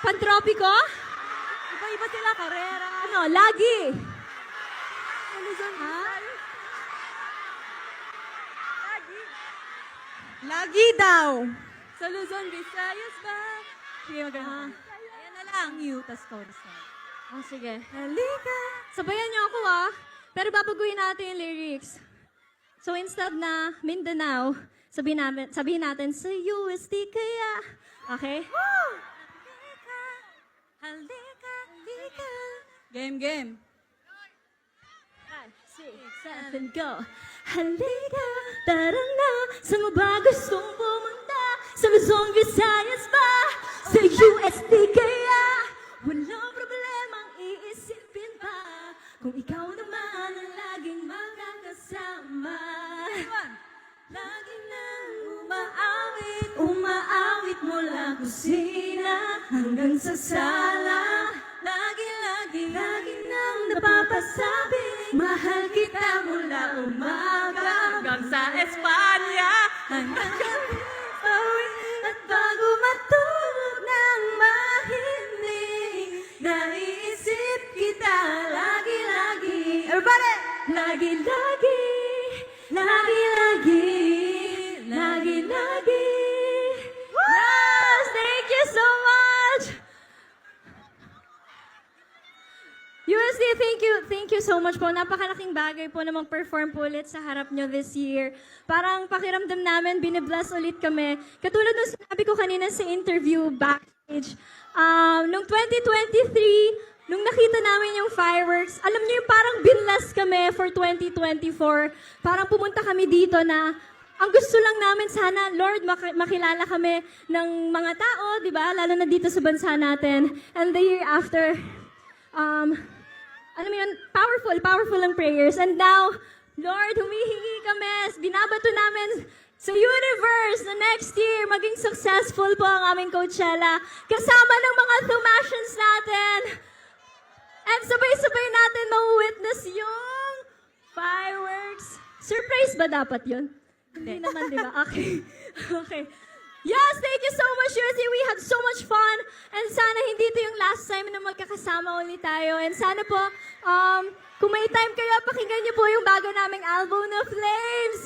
Pantropiko? Iba-iba sila, karera. Ano, lagi. Luzon, Ha? Lagi. Lagi daw. Sa Luzon, Visayas ba? Sige, maganda. Ayan na lang. New, tas chorus na. Oh, sige. Halika. Sabayan niyo ako pero babaguhin natin yung lyrics. So instead na Mindanao, sabihin natin sa USD kaya. Okay? Halika. Halika. Halika. Game, game. 5, 6, 7, go. Halika, tara na, saan mo ba gustong pumunta? Sa Luzon, Visayas ba? Sa USD kaya? Walang problemang iisipin pa kung ikaw naman ang laging makakasama. Lagi nang umaawit mula kusina hanggang sa sala. Lagi nang napapasabi, mahal kita mula umaga Hanggang sa Espanya. hanggang gabi. At bago matulog ng mahimbing, naiisip kita lagi-lagi. Everybody! Lagi-lagi, lagi-lagi, lagi-lagi. Yes! Thank you so much! USD, thank you so much po. Napakalaking bagay po na mag-perform po ulit sa harap nyo this year. Parang pakiramdam namin, binibless ulit kami. Katulad nung sinabi ko kanina sa interview backstage, nung 2023, nung nakita namin yung fireworks, alam niyo yung parang binless kami for 2024. Parang pumunta kami dito na ang gusto lang namin sana, Lord, makilala kami ng mga tao, di ba? Lalo na dito sa bansa natin. And the year after, alam mo yun, powerful ang prayers. And now, Lord, humihingi kami, binabato namin sa universe na next year, maging successful po ang aming Coachella. Kasama ng mga Thumasians natin. And sabay-sabay natin ma-witness yung fireworks. Surprise ba dapat yun? Hindi naman, di ba? Okay. Okay. Yes, thank you so much, USD. We had so much fun. And sana hindi ito yung last time na magkakasama ulit tayo. And sana po, kung may time kayo, pakinggan niyo po yung bago naming album na Flames.